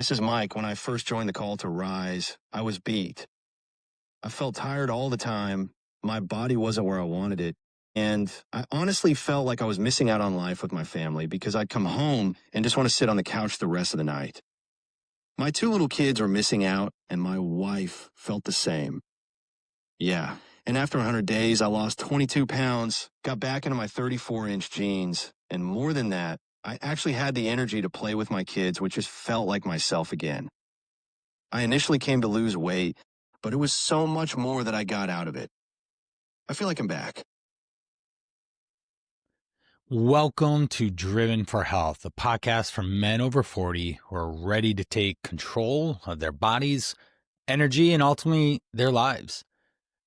This is Mike. When I first joined the Call to Rise, I was beat. I felt tired all the time. My body wasn't where I wanted it. And I honestly felt like I was missing out on life with my family because I'd come home and just want to sit on the couch the rest of the night. My two little kids were missing out, and my wife felt the same. Yeah. And after 100 days, I lost 22 pounds, got back into my 34-inch jeans, and more than that, I actually had the energy to play with my kids, which just felt like myself again. I initially came to lose weight, but it was so much more that I got out of it. I feel like I'm back. Welcome to Driven for Health, a podcast for men over 40 who are ready to take control of their bodies, energy, and ultimately their lives.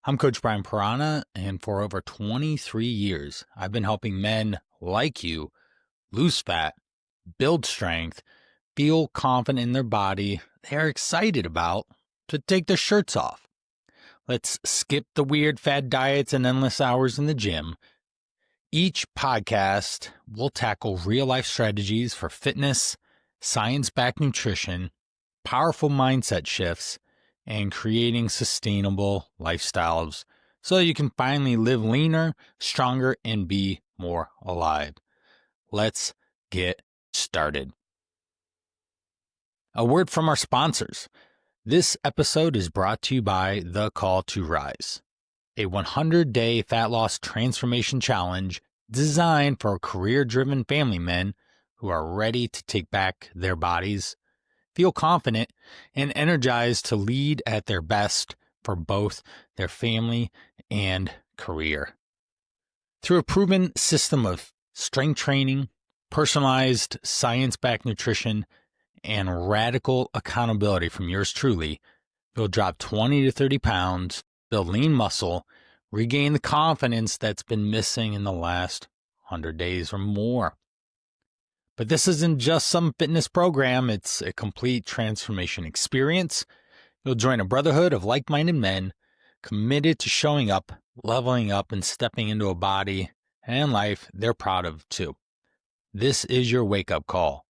I'm Coach Brian Pirana, and for over 23 years, I've been helping men like you lose fat, build strength, feel confident in their body they're excited about, to take their shirts off. Let's skip the weird fad diets and endless hours in the gym. Each podcast will tackle real-life strategies for fitness, science-backed nutrition, powerful mindset shifts, and creating sustainable lifestyles so you can finally live leaner, stronger, and be more alive. Let's get started. A word from our sponsors. This episode is brought to you by The Call to Rise, a 100-day fat loss transformation challenge designed for career-driven family men who are ready to take back their bodies, feel confident, and energized to lead at their best for both their family and career. Through a proven system of strength training, personalized science-backed nutrition, and radical accountability from yours truly, you'll drop 20 to 30 pounds, build lean muscle, regain the confidence that's been missing in the last 100 days or more. But this isn't just some fitness program, it's a complete transformation experience. You'll join a brotherhood of like-minded men committed to showing up, leveling up, and stepping into a body and life they're proud of too. This is your wake-up call.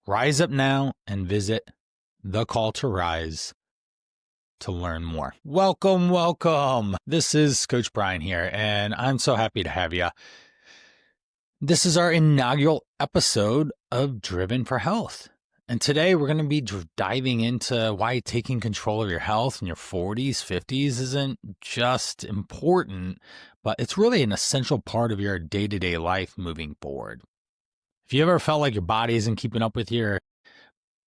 Rise up now and visit The Call to Rise to learn more. Welcome. This is Coach Brian here, and I'm so happy to have you. This is our inaugural episode of Driven for Health. And today we're going to be diving into why taking control of your health in your 40s, 50s isn't just important, but it's really an essential part of your day-to-day life moving forward. If you ever felt like your body isn't keeping up with your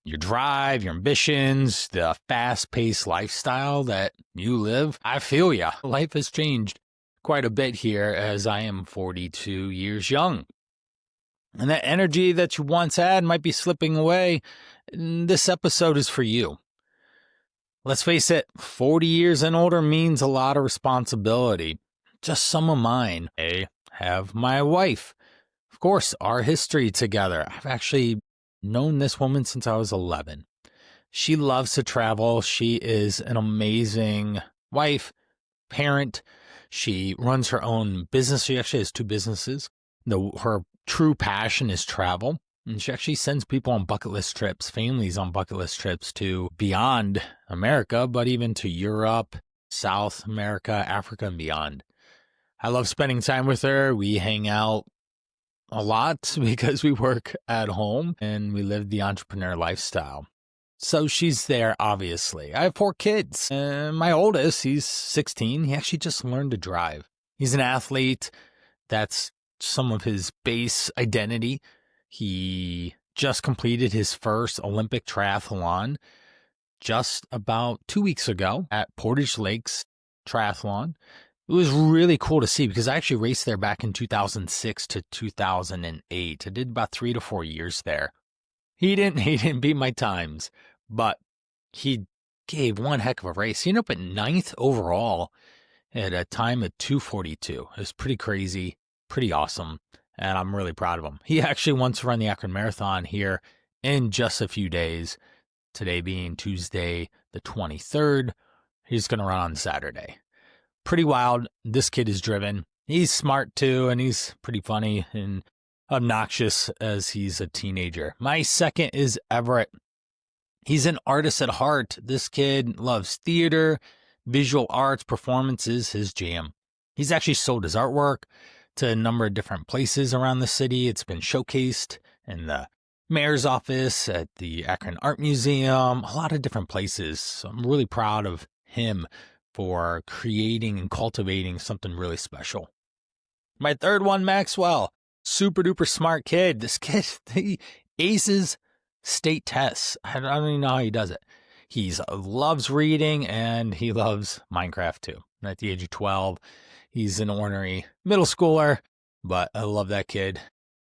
drive, your ambitions, the fast-paced lifestyle that you live, I feel ya. Life has changed quite a bit here as I am 42 years young. And that energy that you once had might be slipping away. This episode is for you. Let's face it, 40 years and older means a lot of responsibility. Just some of mine. I have my wife. Of course, our history together. I've actually known this woman since I was 11. She loves to travel. She is an amazing wife, parent. She runs her own business. She actually has two businesses. Her true passion is travel. And she actually sends people on bucket list trips, families on bucket list trips to beyond America, but even to Europe, South America, Africa, and beyond. I love spending time with her. We hang out a lot because we work at home and we live the entrepreneur lifestyle. So she's there, obviously. I have 4 kids. My oldest, he's 16. He actually just learned to drive. He's an athlete. That's some of his base identity. He just completed his first Olympic triathlon just about 2 weeks ago at Portage Lakes Triathlon. It was really cool to see because I actually raced there back in 2006 to 2008. I did about 3 to 4 years there. He didn't beat my times, but he gave one heck of a race. He ended up at 9th overall at a time of 2:42. It was pretty crazy, pretty awesome, and I'm really proud of him. He actually wants to run the Akron Marathon here in just a few days, today being Tuesday the 23rd. He's going to run on Saturday. Pretty wild. This kid is driven. He's smart too, and he's pretty funny and obnoxious as he's a teenager. My second is Everett. He's an artist at heart. This kid loves theater, visual arts, performances, his jam. He's actually sold his artwork to a number of different places around the city. It's been showcased in the mayor's office, at the Akron Art Museum, a lot of different places. So I'm really proud of him for creating and cultivating something really special. My third one, Maxwell, super duper smart kid. This kid, he aces state tests. I don't even know how he does it. He loves reading and he loves Minecraft too. At the age of 12, he's an ornery middle schooler, but I love that kid.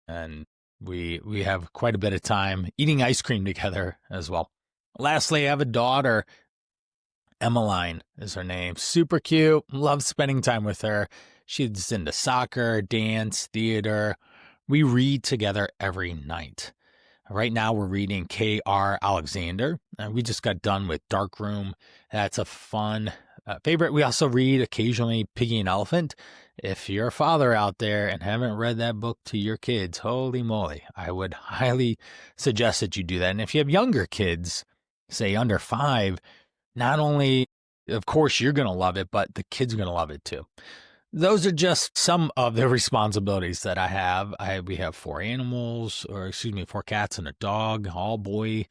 And we have quite a bit of time eating ice cream together as well. Lastly, I have a daughter. Emmeline is her name. Super cute. Love spending time with her. She's into soccer, dance, theater. We read together every night. Right now we're reading K.R. Alexander. We just got done with Darkroom. That's a fun favorite. We also read occasionally Piggy and Elephant. If you're a father out there and haven't read that book to your kids, holy moly, I would highly suggest that you do that. And if you have younger kids, say under 5, not only, of course, you're going to love it, but the kids are going to love it too. Those are just some of the responsibilities that I have. We have 4 cats and a dog, all boy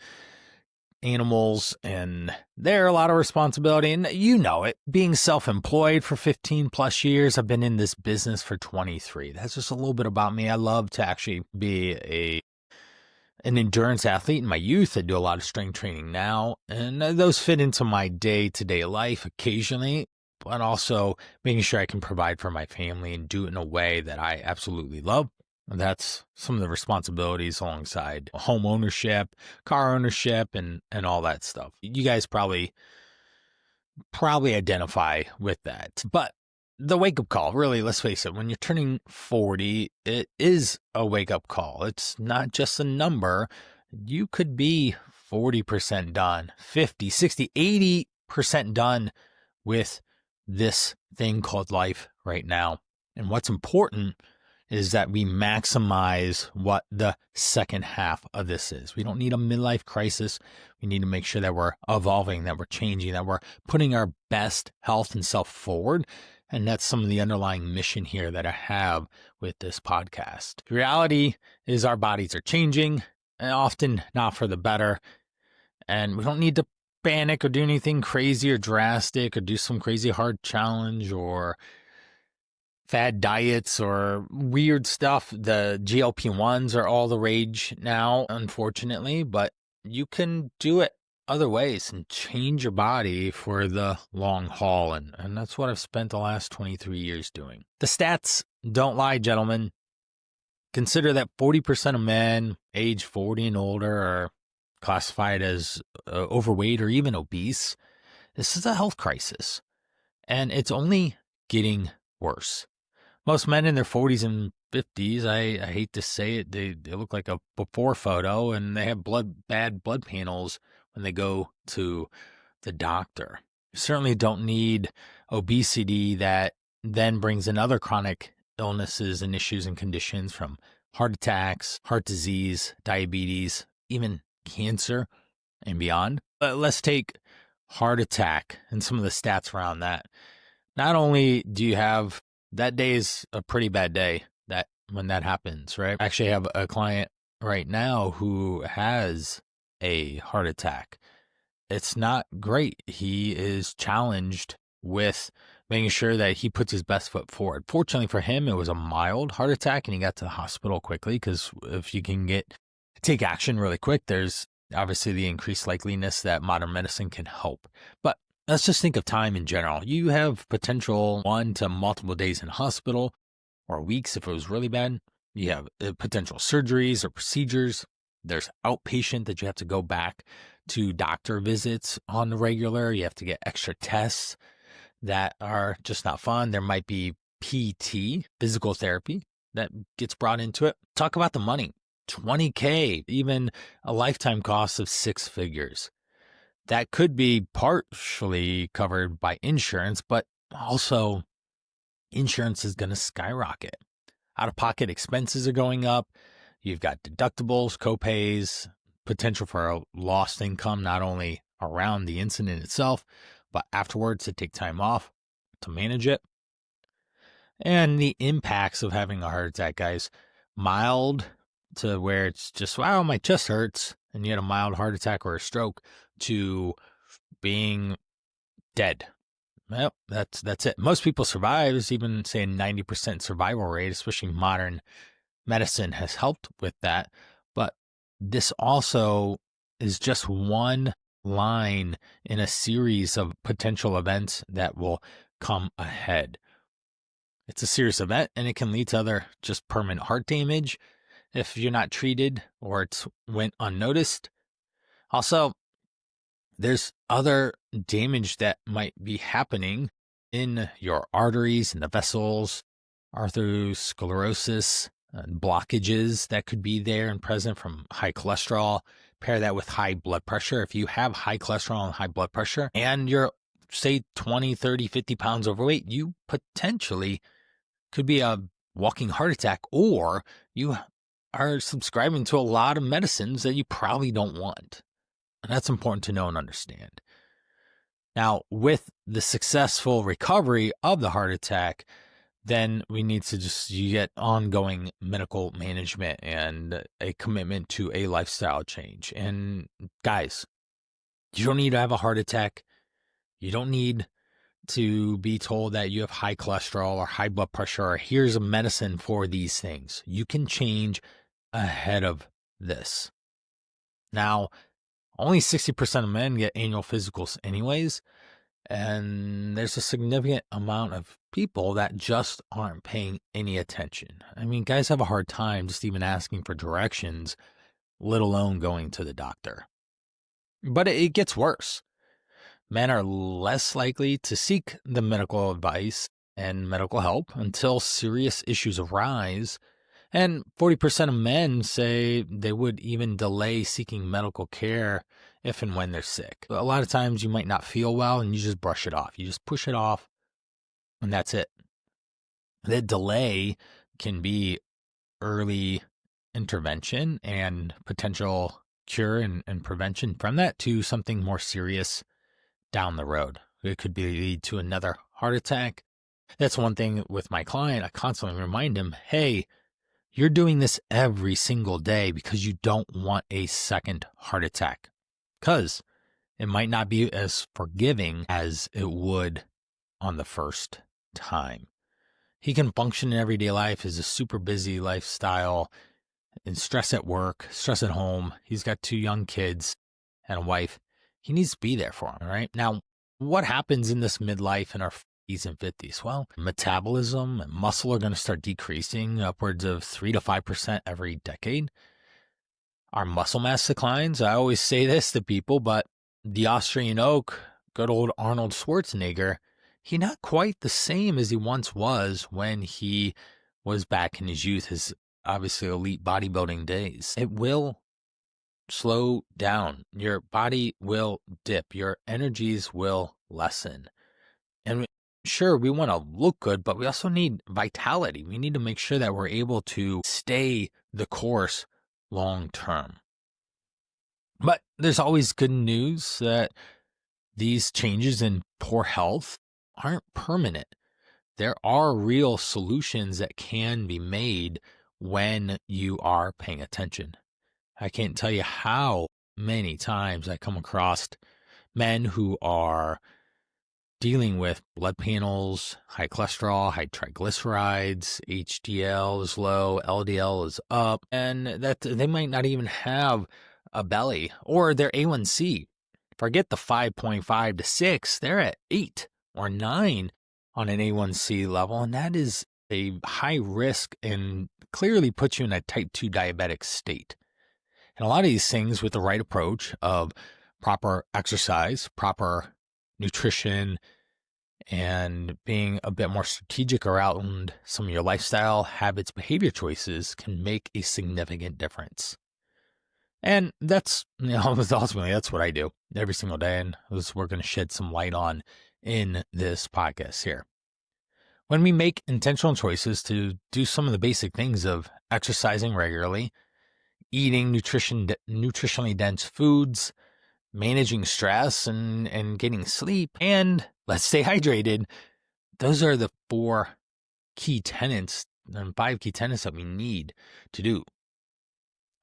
animals, and they're a lot of responsibility. And you know it, being self-employed for 15 plus years. I've been in this business for 23. That's just a little bit about me. I love to actually be an endurance athlete in my youth. I do a lot of strength training now, and those fit into my day-to-day life occasionally, but also making sure I can provide for my family and do it in a way that I absolutely love. And that's some of the responsibilities alongside home ownership, car ownership, and all that stuff. You guys probably identify with that. But the wake-up call, really, let's face it, when you're turning 40, it is a wake-up call. It's not just a number. You could be 40% done, 50, 60, 80% done with this thing called life right now. And what's important is that we maximize what the second half of this is. We don't need a midlife crisis. We need to make sure that we're evolving, that we're changing, that we're putting our best health and self forward. And that's some of the underlying mission here that I have with this podcast. The reality is our bodies are changing, and often not for the better. And we don't need to panic or do anything crazy or drastic or do some crazy hard challenge or fad diets or weird stuff. The GLP-1s are all the rage now, unfortunately, but you can do it other ways and change your body for the long haul. And that's what I've spent the last 23 years doing. The stats don't lie, gentlemen. Consider that 40% of men age 40 and older are classified as overweight or even obese. This is a health crisis, and it's only getting worse. Most men in their 40s and 50s, I hate to say it, they look like a before photo, and they have bad blood panels when they go to the doctor. You certainly don't need obesity that then brings in other chronic illnesses and issues and conditions, from heart attacks, heart disease, diabetes, even cancer and beyond. But let's take heart attack and some of the stats around that. Not only do you have, that day is a pretty bad day when that happens, right? I actually have a client right now who has a heart attack. It's not great. He is challenged with making sure that he puts his best foot forward. Fortunately for him, it was a mild heart attack and he got to the hospital quickly, because if you can take action really quick, there's obviously the increased likeliness that modern medicine can help. But let's just think of time in general. You have potential 1 to multiple days in hospital, or weeks if it was really bad. You have potential surgeries or procedures. There's outpatient that you have to go back to doctor visits on the regular. You have to get extra tests that are just not fun. There might be PT, physical therapy, that gets brought into it. Talk about the money. $20K, even a lifetime cost of 6 figures. That could be partially covered by insurance, but also insurance is going to skyrocket. Out-of-pocket expenses are going up. You've got deductibles, copays, potential for a lost income, not only around the incident itself, but afterwards to take time off to manage it. And the impacts of having a heart attack, guys, mild to where it's just, wow, my chest hurts, and you had a mild heart attack or a stroke, to being dead. Well, that's it. Most people survive. There's even, say, a 90% survival rate, especially modern medicine has helped with that. But this also is just one line in a series of potential events that will come ahead. It's a serious event, and it can lead to other just permanent heart damage if you're not treated or it's went unnoticed. Also, there's other damage that might be happening in your arteries and the vessels, atherosclerosis, and blockages that could be there and present from high cholesterol. Pair that with high blood pressure. If you have high cholesterol and high blood pressure and you're, say, 20, 30, 50 pounds overweight, you potentially could be a walking heart attack, or you are subscribing to a lot of medicines that you probably don't want. And that's important to know and understand. Now, with the successful recovery of the heart attack, then we need to you get ongoing medical management and a commitment to a lifestyle change. And guys, you don't need to have a heart attack. You don't need to be told that you have high cholesterol or high blood pressure, or here's a medicine for these things. You can change ahead of this. Now, only 60% of men get annual physicals anyways, and there's a significant amount of people that just aren't paying any attention. I mean, guys have a hard time just even asking for directions, let alone going to the doctor. But it gets worse. Men are less likely to seek the medical advice and medical help until serious issues arise. And 40% of men say they would even delay seeking medical care if and when they're sick. A lot of times you might not feel well and you just brush it off. You just push it off and that's it. The delay can be early intervention and potential cure and prevention from that to something more serious down the road. It could lead to another heart attack. That's one thing with my client. I constantly remind him, hey, you're doing this every single day because you don't want a second heart attack, because it might not be as forgiving as it would on the first time. He can function in everyday life as a super busy lifestyle and stress at work, stress at home. He's got 2 young kids and a wife. He needs to be there for him, right? Now, what happens in this midlife in our 40s and 50s? Well, metabolism and muscle are going to start decreasing upwards of 3 to 5% every decade. Our muscle mass declines. I always say this to people, but the Austrian oak, good old Arnold Schwarzenegger, he's not quite the same as he once was when he was back in his youth, his obviously elite bodybuilding days. It will slow down. Your body will dip. Your energies will lessen. And sure, we want to look good, but we also need vitality. We need to make sure that we're able to stay the course long term. But there's always good news that these changes in poor health aren't permanent. There are real solutions that can be made when you are paying attention. I can't tell you how many times I come across men who are dealing with blood panels, high cholesterol, high triglycerides, HDL is low, LDL is up, and that they might not even have a belly, or their A1C. Forget the 5.5 to 6, they're at 8 or 9 on an A1C level, and that is a high risk and clearly puts you in a type 2 diabetic state. And a lot of these things, with the right approach of proper exercise, proper nutrition, and being a bit more strategic around some of your lifestyle habits, behavior choices, can make a significant difference. And that's, ultimately, that's what I do every single day. And this we're going to shed some light on in this podcast here. When we make intentional choices to do some of the basic things of exercising regularly, eating nutritionally dense foods, managing stress, and getting sleep, and let's stay hydrated. Those are the 4 key tenets and 5 key tenets that we need to do.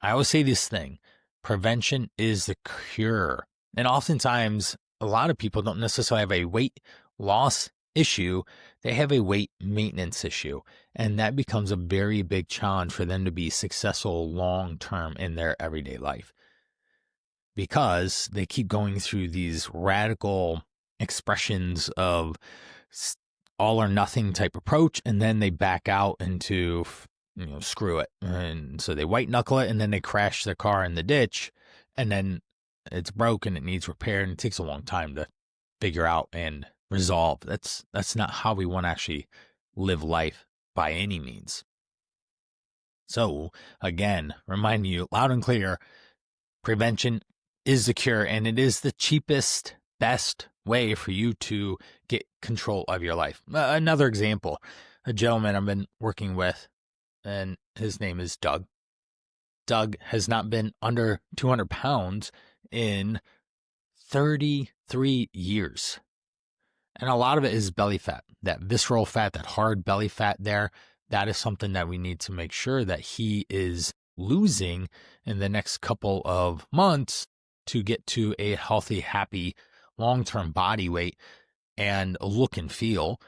I always say this thing: prevention is the cure. And oftentimes, a lot of people don't necessarily have a weight loss issue, they have a weight maintenance issue. And that becomes a very big challenge for them to be successful long term in their everyday life, because they keep going through these radical expressions of all or nothing type approach, and then they back out into, screw it. And so they white knuckle it, and then they crash their car in the ditch, and then it's broken, it needs repair, and it takes a long time to figure out and resolve. That's not how we want to actually live life by any means. So again, remind you loud and clear, prevention is the cure, and it is the cheapest, best way for you to get control of your life. Another example, a gentleman I've been working with, and his name is Doug. Doug has not been under 200 pounds in 33 years. And a lot of it is belly fat, that visceral fat, that hard belly fat there. That is something that we need to make sure that he is losing in the next couple of months to get to a healthy, happy, long-term body weight and look and feel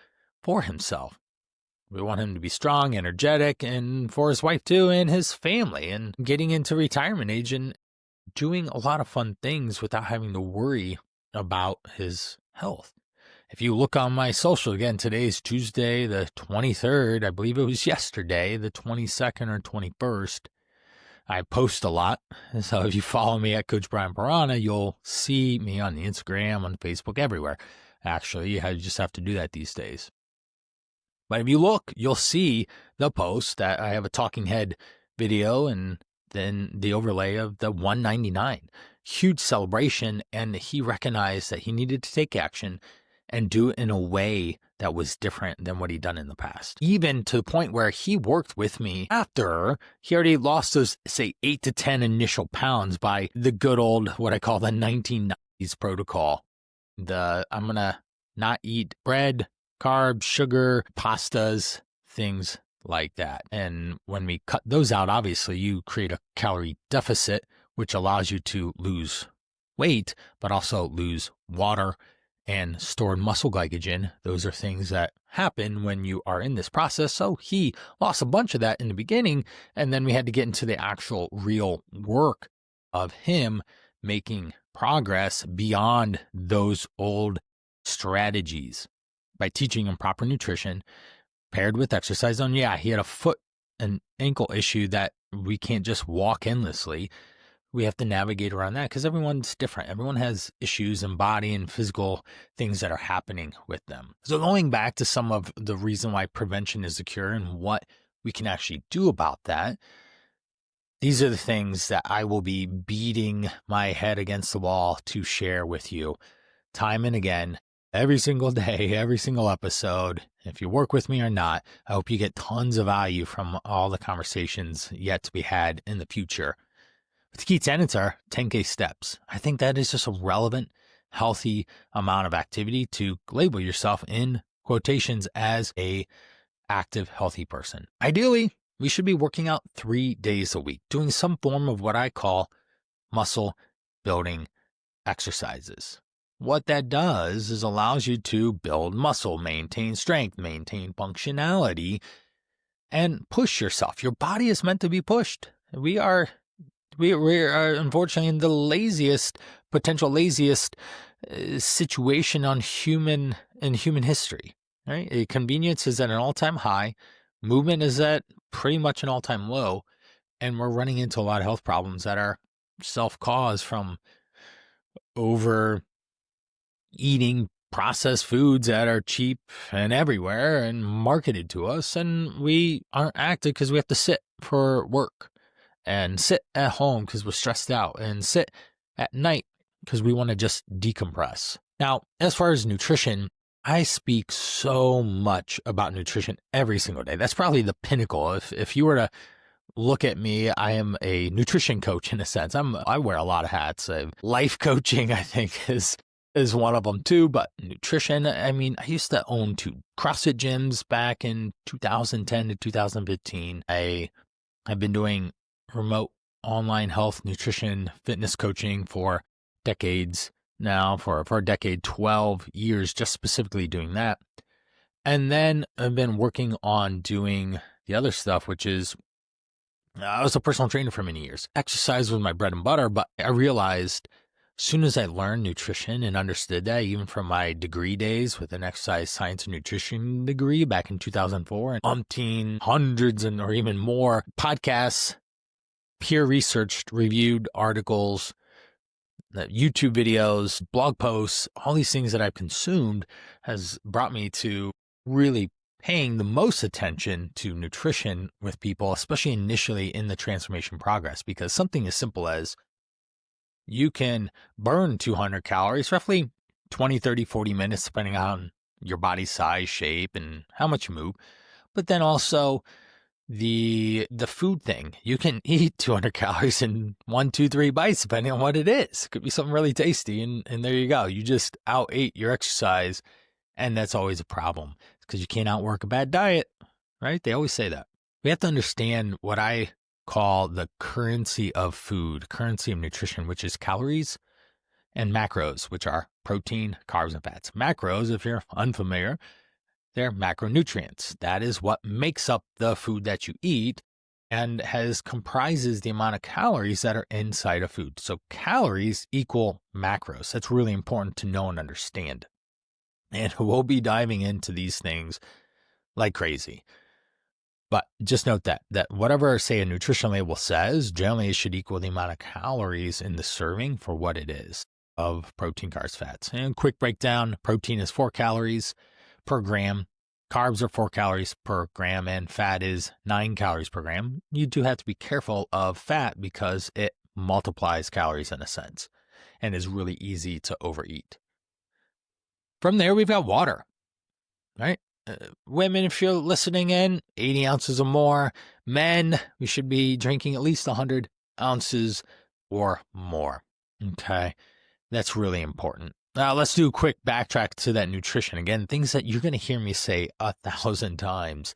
for himself. We want him to be strong, energetic, and for his wife too, and his family, and getting into retirement age and doing a lot of fun things without having to worry about his health. If you look on my social, again, today's Tuesday, the 23rd, I believe it was yesterday, the 22nd or 21st, I post a lot. So if you follow me at Coach Brian Piranha, you'll see me on the Instagram, on Facebook, everywhere. Actually, you just have to do that these days. But if you look, you'll see the post that I have a talking head video and then the overlay of the 199. Huge celebration, and he recognized that he needed to take action and do it in a way that was different than what he'd done in the past. Even to the point where he worked with me after he already lost those, say, 8 to 10 initial pounds by the good old, what I call the 1990s protocol. I'm going to not eat bread, carbs, sugar, pastas, things like that. And when we cut those out, obviously you create a calorie deficit, which allows you to lose weight, but also lose water and stored muscle glycogen. Those are things that happen when you are in this process. So he lost a bunch of that in the beginning, and then we had to get into the actual real work of him making progress beyond those old strategies by teaching him proper nutrition paired with exercise. And yeah, he had a foot and ankle issue that we can't just walk endlessly. We have to navigate around that because everyone's different. Everyone has issues and body and physical things that are happening with them. So going back to some of the reason why prevention is the cure and what we can actually do about that, these are the things that I will be beating my head against the wall to share with you time and again, every single day, every single episode. If you work with me or not, I hope you get tons of value from all the conversations yet to be had in the future. The key tenets are 10K steps. I think that is just a relevant, healthy amount of activity to label yourself in quotations as a active, healthy person. Ideally, we should be working out 3 days a week, doing some form of what I call muscle building exercises. What that does is allows you to build muscle, maintain strength, maintain functionality, and push yourself. Your body is meant to be pushed. We are unfortunately in the potential laziest situation in human history, right? Convenience is at an all-time high. Movement is at pretty much an all-time low. And we're running into a lot of health problems that are self-caused from over eating processed foods that are cheap and everywhere and marketed to us. And we aren't active because we have to sit for work, and sit at home because we're stressed out, and sit at night because we want to just decompress. Now, as far as nutrition, I speak so much about nutrition every single day. That's probably the pinnacle. If you were to look at me, I am a nutrition coach in a sense. I wear a lot of hats. Life coaching, I think, is one of them too. But nutrition, I mean, I used to own 2 CrossFit gyms back in 2010 to 2015. I have been doing remote online health, nutrition, fitness coaching for decades now, for a decade, 12 years, just specifically doing that. And then I've been working on doing the other stuff, which is I was a personal trainer for many years. Exercise was my bread and butter, but I realized as soon as I learned nutrition and understood that, even from my degree days with an exercise science and nutrition degree back in 2004, and umpteen hundreds and or even more podcasts, peer researched, reviewed articles, YouTube videos, blog posts, all these things that I've consumed has brought me to really paying the most attention to nutrition with people, especially initially in the transformation progress, because something as simple as you can burn 200 calories, roughly 20, 30, 40 minutes, depending on your body size, shape, and how much you move. But then also the food thing, you can eat 200 calories in 1, 2, 3 bites, depending on what it is. It could be something really tasty. And there you go. You just out-ate your exercise. And that's always a problem because you can't outwork a bad diet, right? They always say that. We have to understand what I call the currency of food, currency of nutrition, which is calories, and macros, which are protein, carbs, and fats. Macros, if you're unfamiliar, they're macronutrients. That is what makes up the food that you eat and comprises the amount of calories that are inside a food. So calories equal macros. That's really important to know and understand. And we'll be diving into these things like crazy. But just note that whatever, say, a nutrition label says, generally it should equal the amount of calories in the serving for what it is of protein, carbs, fats. And quick breakdown, protein is 4 calories per gram. Carbs are 4 calories per gram, and fat is 9 calories per gram. You do have to be careful of fat because it multiplies calories in a sense and is really easy to overeat. From there, we've got water, right? Women, if you're listening in, 80 ounces or more. Men, we should be drinking at least 100 ounces or more. Okay, that's really important. Now, let's do a quick backtrack to that nutrition. Again, things that you're going to hear me say 1,000 times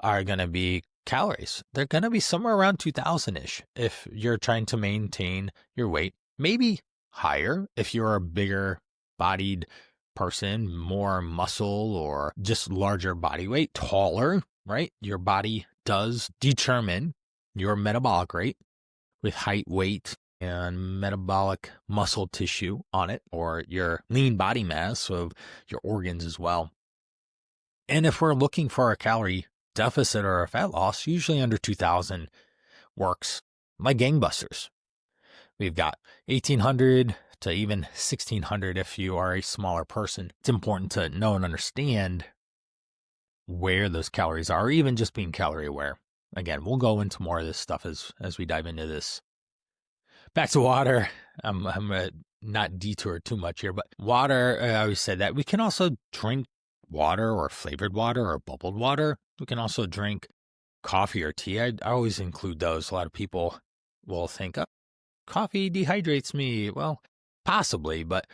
are going to be calories. They're going to be somewhere around 2,000-ish if you're trying to maintain your weight. Maybe higher if you're a bigger bodied person, more muscle or just larger body weight, taller, right? Your body does determine your metabolic rate with height, weight, and metabolic muscle tissue on it, or your lean body mass of your organs as well. And if we're looking for a calorie deficit or a fat loss, usually under 2,000 works like gangbusters. We've got 1,800 to even 1,600 if you are a smaller person. It's important to know and understand where those calories are, or even just being calorie aware. Again, we'll go into more of this stuff as we dive into this. Back to water. I'm going to not detour too much here, but water, I always say that. We can also drink water or flavored water or bubbled water. We can also drink coffee or tea. I always include those. A lot of people will think, oh, coffee dehydrates me. Well, possibly, but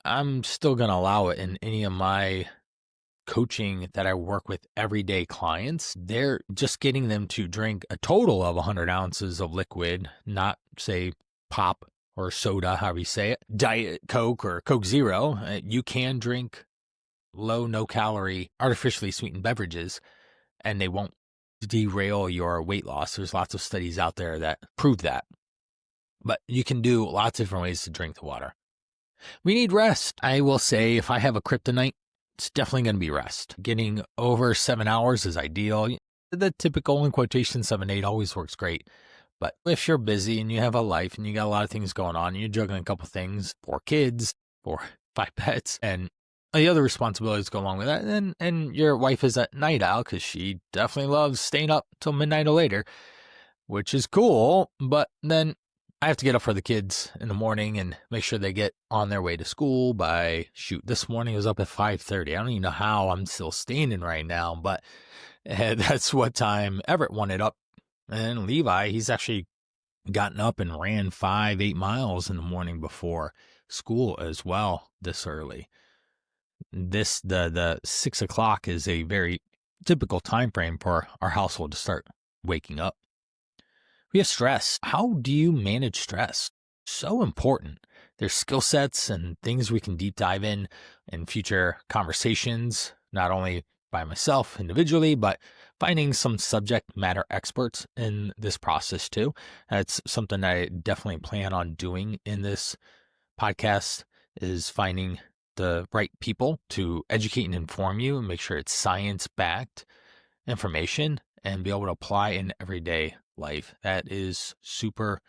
I'm still going to allow it in any of my coaching that I work with everyday clients. They're just getting them to drink a total of 100 ounces of liquid, not say pop or soda, however you say it, Diet Coke or Coke Zero. You can drink low, no-calorie, artificially sweetened beverages, and they won't derail your weight loss. There's lots of studies out there that prove that. But you can do lots of different ways to drink the water. We need rest. I will say if I have a kryptonite, it's definitely going to be rest. Getting over 7 hours is ideal. The typical, in quotation, 7, 8 always works great. But if you're busy and you have a life and you got a lot of things going on, and you're juggling a couple things, 4 kids, 4, 5 pets, and the other responsibilities go along with that, and your wife is a night owl because she definitely loves staying up till midnight or later, which is cool, but then I have to get up for the kids in the morning and make sure they get on their way to school by, this morning I was up at 5:30. I don't even know how I'm still standing right now, but that's what time Everett wanted up And Levi, he's actually gotten up and ran 5-8 miles in the morning before school as well this early. The 6 o'clock is a very typical time frame for our household to start waking up. We have stress. How do you manage stress? So important. There's skill sets and things we can deep dive in future conversations, not only by myself individually, but finding some subject matter experts in this process too. That's something I definitely plan on doing in this podcast, is finding the right people to educate and inform you and make sure it's science-backed information and be able to apply in everyday life. That is super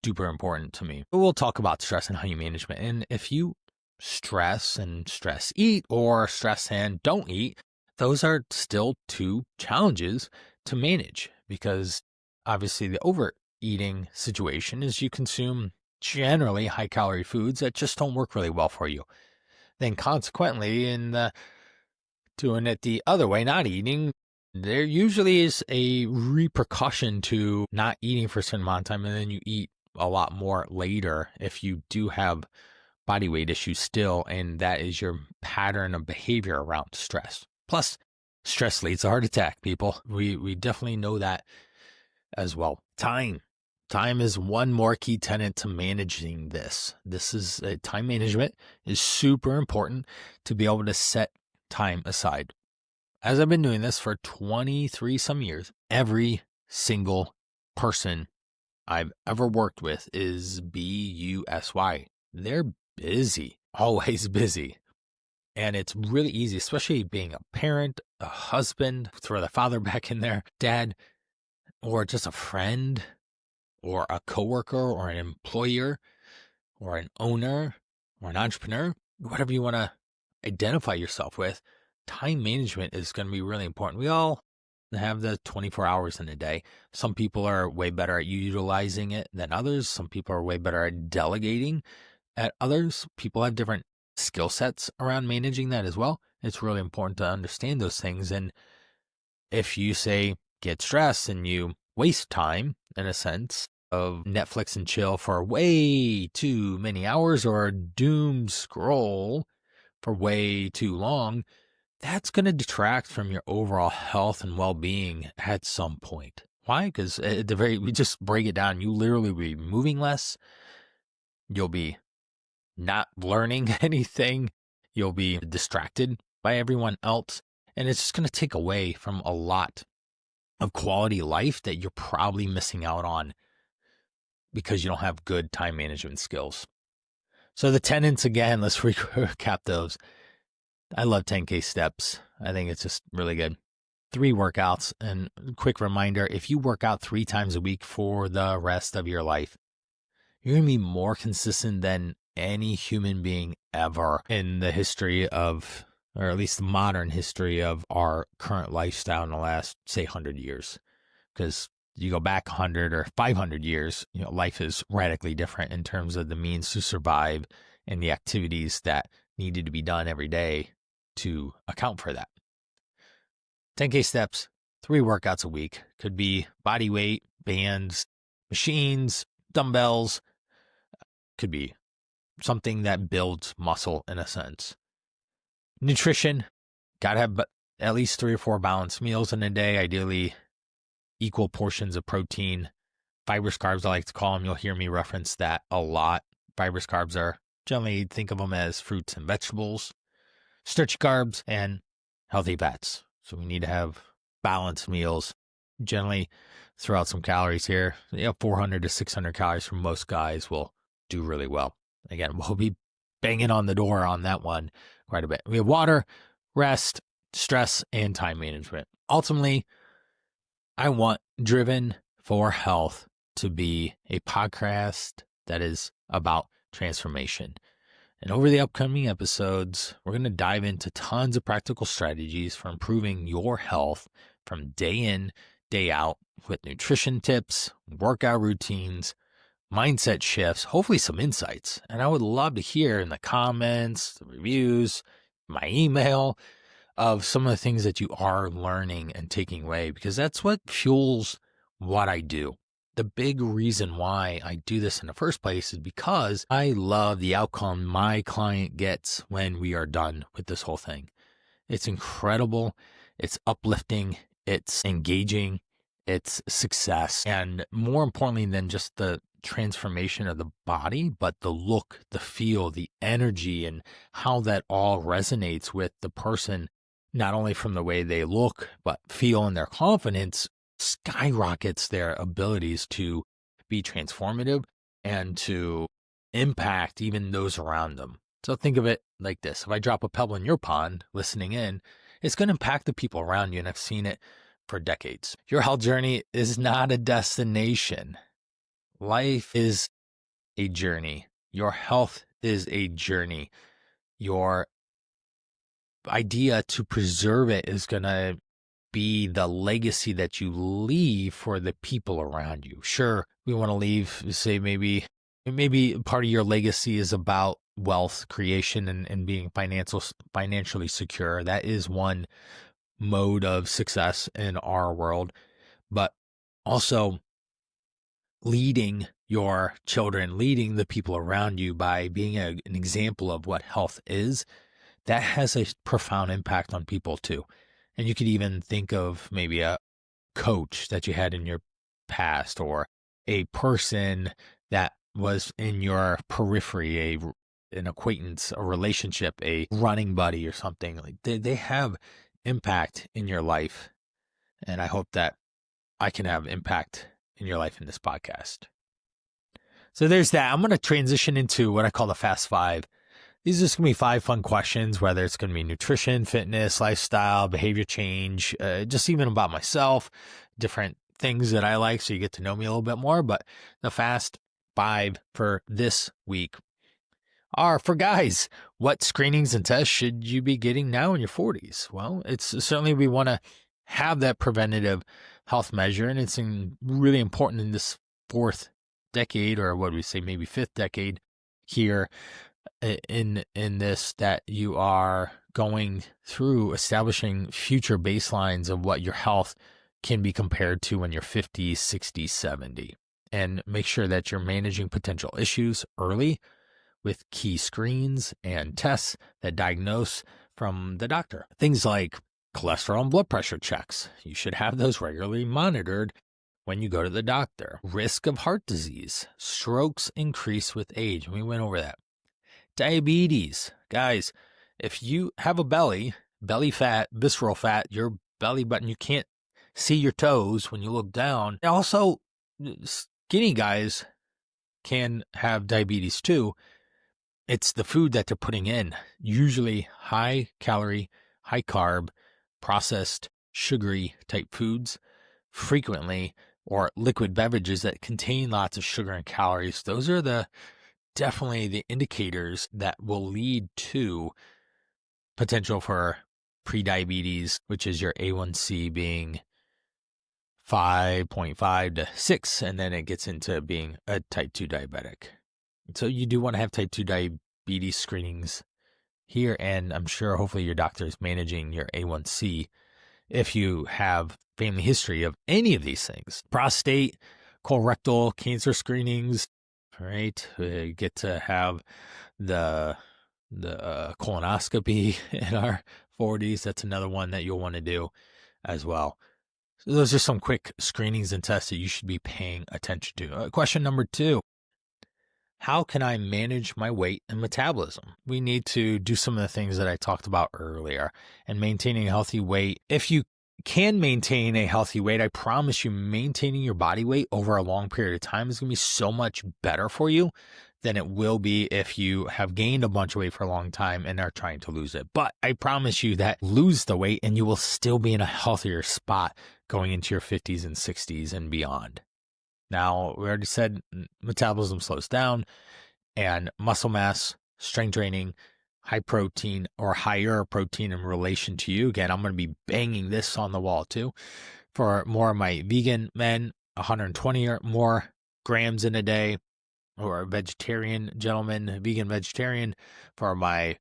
duper important to me. We'll talk about stress and how you manage it. And if you stress and stress eat, or stress and don't eat, those are still two challenges to manage, because obviously the overeating situation is you consume generally high calorie foods that just don't work really well for you. Then consequently, in doing it the other way, not eating, there usually is a repercussion to not eating for a certain amount of time, and then you eat a lot more later if you do have body weight issues still, and that is your pattern of behavior around stress. Plus, stress leads to heart attack, people. We definitely know that as well. Time is one more key tenet to managing this. Time management is super important to be able to set time aside. As I've been doing this for 23 some years, every single person I've ever worked with is busy. They're busy, always busy. And it's really easy, especially being a parent, a husband, throw the father back in there, dad, or just a friend, or a coworker, or an employer, or an owner, or an entrepreneur, whatever you want to identify yourself with. Time management is going to be really important. We all have the 24 hours in a day. Some people are way better at utilizing it than others. Some people are way better at delegating at others. People have different skill sets around managing that as well. It's really important to understand those things. And if you say get stressed and you waste time, in a sense, of Netflix and chill for way too many hours, or doom scroll for way too long, that's going to detract from your overall health and well-being at some point. Why? Because we just break it down. You literally will be moving less. You'll be not learning anything. You'll be distracted by everyone else. And it's just going to take away from a lot of quality life that you're probably missing out on because you don't have good time management skills. So the tenets, again, let's recap those. I love 10K steps. I think it's just really good. 3 workouts. And quick reminder, if you work out 3 times a week for the rest of your life, you're going to be more consistent than any human being ever in the history of, or at least the modern history of our current lifestyle in the last, say, 100 years. Because you go back 100 or 500 years, life is radically different in terms of the means to survive and the activities that needed to be done every day to account for that. 10K steps, 3 workouts a week. Could be body weight, bands, machines, dumbbells. Could be something that builds muscle in a sense. Nutrition, gotta have at least 3 or 4 balanced meals in a day, ideally equal portions of protein. Fibrous carbs, I like to call them. You'll hear me reference that a lot. Fibrous carbs are generally, think of them as fruits and vegetables. Starchy carbs, and healthy fats. So we need to have balanced meals. Generally, throw out some calories here. 400 to 600 calories for most guys will do really well. Again, we'll be banging on the door on that one quite a bit. We have water, rest, stress, and time management. Ultimately, I want Driven for Health to be a podcast that is about transformation. And over the upcoming episodes, we're going to dive into tons of practical strategies for improving your health from day in, day out, with nutrition tips, workout routines, mindset shifts, hopefully some insights. And I would love to hear in the comments, the reviews, my email, of some of the things that you are learning and taking away, because that's what fuels what I do. The big reason why I do this in the first place is because I love the outcome my client gets when we are done with this whole thing. It's incredible. It's uplifting. It's engaging. It's success. And more importantly than just the transformation of the body, but the look, the feel, the energy, and how that all resonates with the person, not only from the way they look, but feel, and their confidence skyrockets their abilities to be transformative and to impact even those around them. So think of it like this. If I drop a pebble in your pond, listening in, it's going to impact the people around you. And I've seen it for decades. Your health journey is not a destination. Life is a journey. Your health is a journey. Your idea to preserve it is going to be the legacy that you leave for the people around you. Sure, we want to leave, say maybe part of your legacy is about wealth creation and being financially secure. That is one mode of success in our world, but also leading your children, leading the people around you by being an example of what health is, that has a profound impact on people too. And you could even think of maybe a coach that you had in your past, or a person that was in your periphery, an acquaintance, a relationship, a running buddy or something. Like they have impact in your life. And I hope that I can have impact in your life in this podcast. So there's that. I'm going to transition into what I call the Fast Five. These are just going to be 5 fun questions, whether it's going to be nutrition, fitness, lifestyle, behavior change, just even about myself, different things that I like, so you get to know me a little bit more. But the Fast 5 for this week are for guys. What screenings and tests should you be getting now in your 40s? Well, it's certainly, we want to have that preventative health measure, and it's really important in this 4th decade, or what do we say, maybe 5th decade here in this, that you are going through establishing future baselines of what your health can be compared to when you're 50, 60, 70. And make sure that you're managing potential issues early with key screens and tests that diagnose from the doctor. Things like cholesterol and blood pressure checks. You should have those regularly monitored when you go to the doctor. Risk of heart disease. Strokes increase with age. We went over that. Diabetes. Guys, if you have a belly fat, visceral fat, your belly button, you can't see your toes when you look down. And also, skinny guys can have diabetes too. It's the food that they're putting in, usually high calorie, high carb, processed, sugary type foods frequently, or liquid beverages that contain lots of sugar and calories. Those are definitely the indicators that will lead to potential for prediabetes, which is your A1C being 5.5 to 6, and then it gets into being a type 2 diabetic. So you do want to have type 2 diabetes screenings here, and I'm sure hopefully your doctor is managing your A1C if you have family history of any of these things. Prostate, colorectal cancer screenings, right? We get to have the colonoscopy in our 40s. That's another one that you'll want to do as well. So those are some quick screenings and tests that you should be paying attention to. Question number 2. How can I manage my weight and metabolism? We need to do some of the things that I talked about earlier, and maintaining a healthy weight. If you can maintain a healthy weight, I promise you, maintaining your body weight over a long period of time is going to be so much better for you than it will be if you have gained a bunch of weight for a long time and are trying to lose it. But I promise you that lose the weight and you will still be in a healthier spot going into your 50s and 60s and beyond. Now, we already said metabolism slows down, and muscle mass, strength training, high protein or higher protein in relation to you. Again, I'm going to be banging this on the wall too. For more of my vegan men, 120 or more grams in a day, or vegetarian gentlemen, vegan vegetarian. For my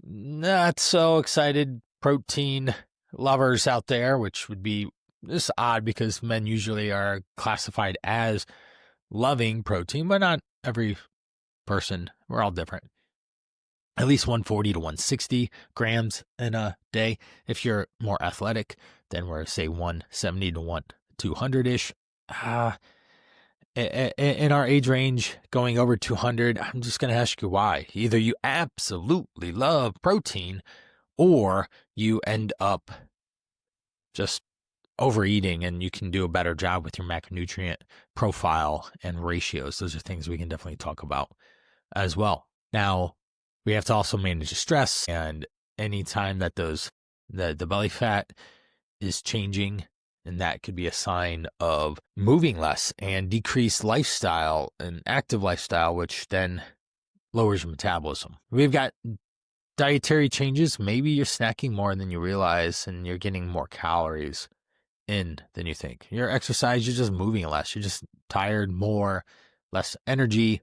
not so excited protein lovers out there, which would be It's odd because men usually are classified as loving protein, but not every person. We're all different. At least 140 to 160 grams in a day. If you're more athletic, then we're, say, 170 to 200-ish. In our age range, going over 200, I'm just going to ask you why. Either you absolutely love protein or you end up just overeating, and you can do a better job with your macronutrient profile and ratios. Those are things we can definitely talk about as well. Now, we have to also manage the stress, and anytime that the belly fat is changing, and that could be a sign of moving less and decreased lifestyle and active lifestyle, which then lowers your metabolism. We've got dietary changes. Maybe you're snacking more than you realize, and you're getting more calories in than you think. Your exercise, you're just moving less. You're just tired more, less energy.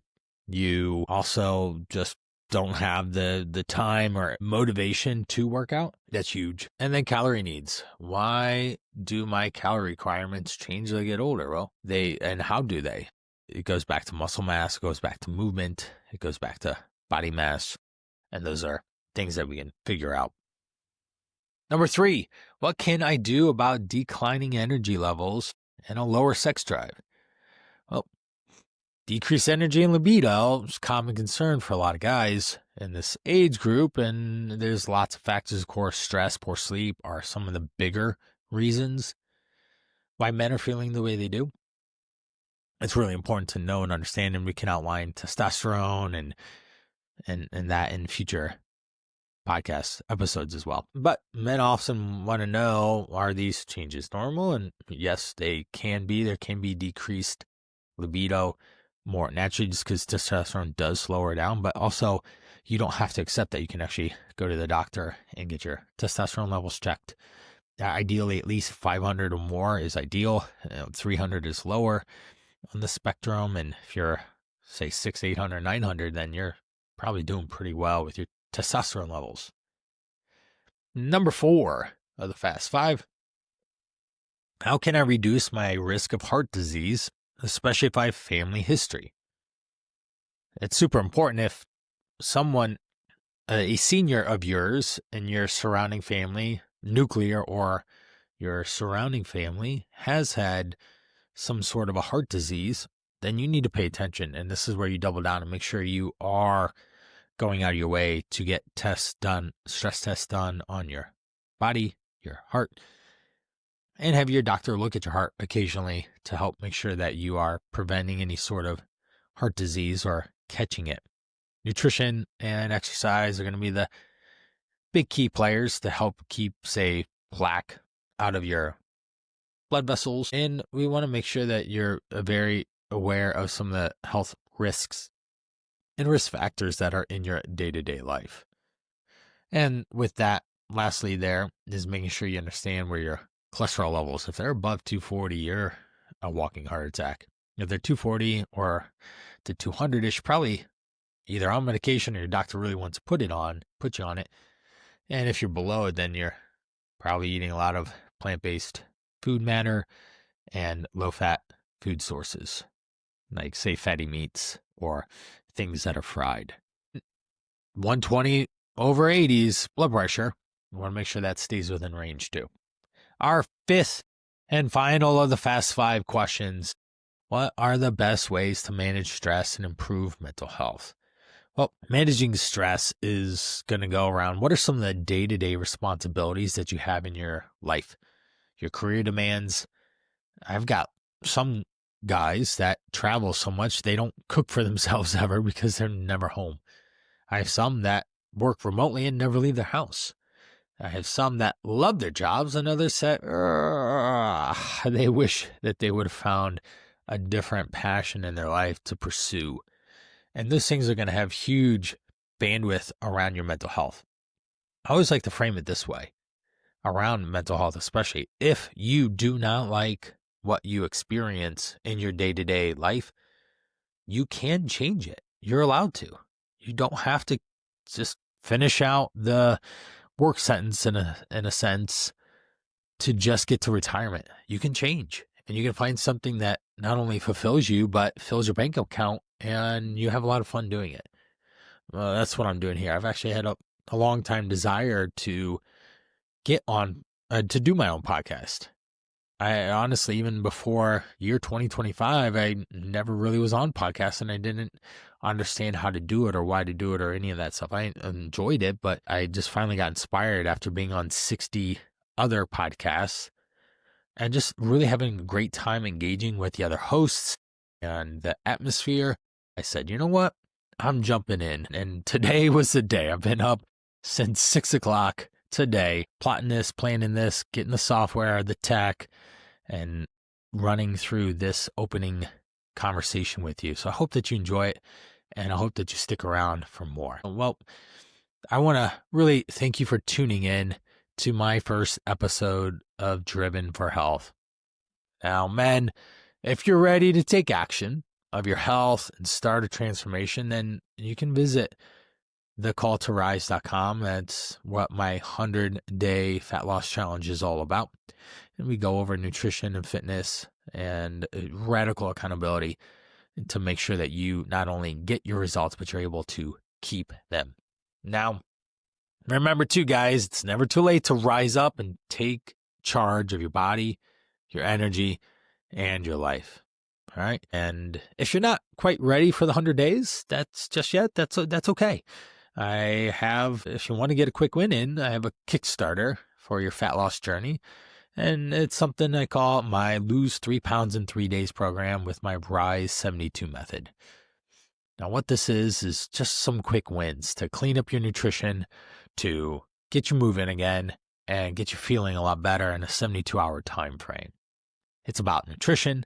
You also just don't have the time or motivation to work out. That's huge. And then calorie needs. Why do my calorie requirements change as I get older? Well, and how do they? It goes back to muscle mass, it goes back to movement, it goes back to body mass, and those are things that we can figure out. Number 3, what can I do about declining energy levels and a lower sex drive? Well, decreased energy and libido is a common concern for a lot of guys in this age group, and there's lots of factors. Of course, stress, poor sleep are some of the bigger reasons why men are feeling the way they do. It's really important to know and understand, and we can outline testosterone and that in future podcast episodes as well. But men often want to know, are these changes normal? And yes, they can be. There can be decreased libido more naturally just because testosterone does slow her down. But also, you don't have to accept that. You can actually go to the doctor and get your testosterone levels checked. Ideally, at least 500 or more is ideal. 300 is lower on the spectrum. And if you're, say, 600, 800, 900, then you're probably doing pretty well with your testosterone levels. Number 4 of the Fast 5. How can I reduce my risk of heart disease, especially if I have family history? It's super important if someone, a senior of yours in your surrounding family, nuclear or your surrounding family, has had some sort of a heart disease, then you need to pay attention. And this is where you double down and make sure you are going out of your way to get tests done, stress tests done on your body, your heart, and have your doctor look at your heart occasionally to help make sure that you are preventing any sort of heart disease or catching it. Nutrition and exercise are going to be the big key players to help keep, say, plaque out of your blood vessels. And we want to make sure that you're very aware of some of the health risks and risk factors that are in your day-to-day life. And with that, lastly, there is making sure you understand where your cholesterol levels, if they're above 240, you're a walking heart attack. If they're 240 or to 200-ish, probably either on medication or your doctor really wants to put you on it. And if you're below it, then you're probably eating a lot of plant-based food matter and low-fat food sources, like, say, fatty meats or things that are fried. 120 over 80s blood pressure. We want to make sure that stays within range too. Our 5th and final of the Fast 5 questions. What are the best ways to manage stress and improve mental health? Well, managing stress is going to go around what are some of the day-to-day responsibilities that you have in your life, your career demands. I've got some guys that travel so much they don't cook for themselves ever because they're never home. I have some that work remotely and never leave their house. I have some that love their jobs, and others that they wish that they would have found a different passion in their life to pursue. And those things are going to have huge bandwidth around your mental health. I always like to frame it this way, around mental health especially. If you do not like what you experience in your day-to-day life, you can change it. You're allowed to. You don't have to just finish out the work sentence in a sense to just get to retirement. You can change, and you can find something that not only fulfills you, but fills your bank account, and you have a lot of fun doing it. That's what I'm doing here. I've actually had a long time desire to get on, to do my own podcast. I honestly, even before year 2025, I never really was on podcasts, and I didn't understand how to do it or why to do it or any of that stuff. I enjoyed it, but I just finally got inspired after being on 60 other podcasts and just really having a great time engaging with the other hosts and the atmosphere. I said, you know what? I'm jumping in. And today was the day. I've been up since 6 o'clock today, plotting this, planning this, getting the software, the tech, and running through this opening conversation with you. So I hope that you enjoy it, and I hope that you stick around for more. Well, I want to really thank you for tuning in to my first episode of Driven for Health. Now, men, if you're ready to take action of your health and start a transformation, then you can visit thecalltorise.com. That's what my 100-day fat loss challenge is all about. And we go over nutrition and fitness and radical accountability to make sure that you not only get your results, but you're able to keep them. Now, remember too, guys, it's never too late to rise up and take charge of your body, your energy, and your life. All right. And if you're not quite ready for the 100 days, that's okay. I have, if you want to get a quick win in, I have a Kickstarter for your fat loss journey. And it's something I call my Lose 3 Pounds in 3 Days program with my Rise 72 method. Now, what this is just some quick wins to clean up your nutrition, to get you moving again, and get you feeling a lot better in a 72-hour time frame. It's about nutrition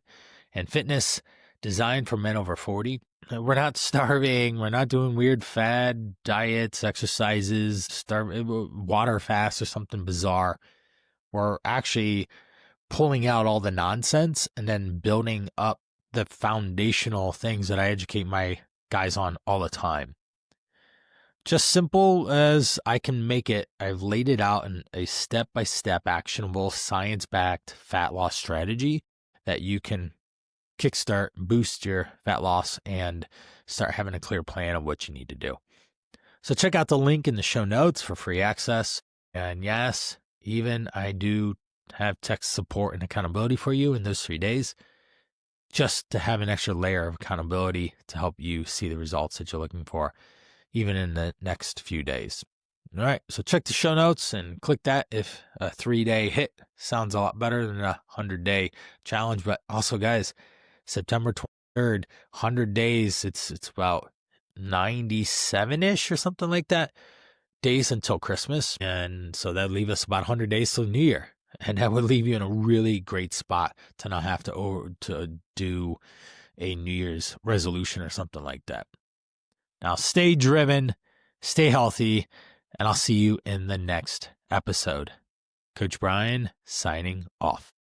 and fitness designed for men over 40. We're not starving. We're not doing weird fad diets, exercises, water fasts or something bizarre. We're actually pulling out all the nonsense and then building up the foundational things that I educate my guys on all the time. Just simple as I can make it, I've laid it out in a step-by-step, actionable, science-backed fat loss strategy that you can kickstart, boost your fat loss, and start having a clear plan of what you need to do. So check out the link in the show notes for free access. And yes, even I do have tech support and accountability for you in those 3 days, just to have an extra layer of accountability to help you see the results that you're looking for, even in the next few days. All right, so check the show notes and click that if a 3-day hit sounds a lot better than a 100-day challenge. But also, guys, September 23rd, 100 days, it's about 97-ish or something like that days until Christmas. And so that leave us about 100 days till New Year. And that would leave you in a really great spot to not have to do a New Year's resolution or something like that. Now, stay driven, stay healthy, and I'll see you in the next episode. Coach Brian signing off.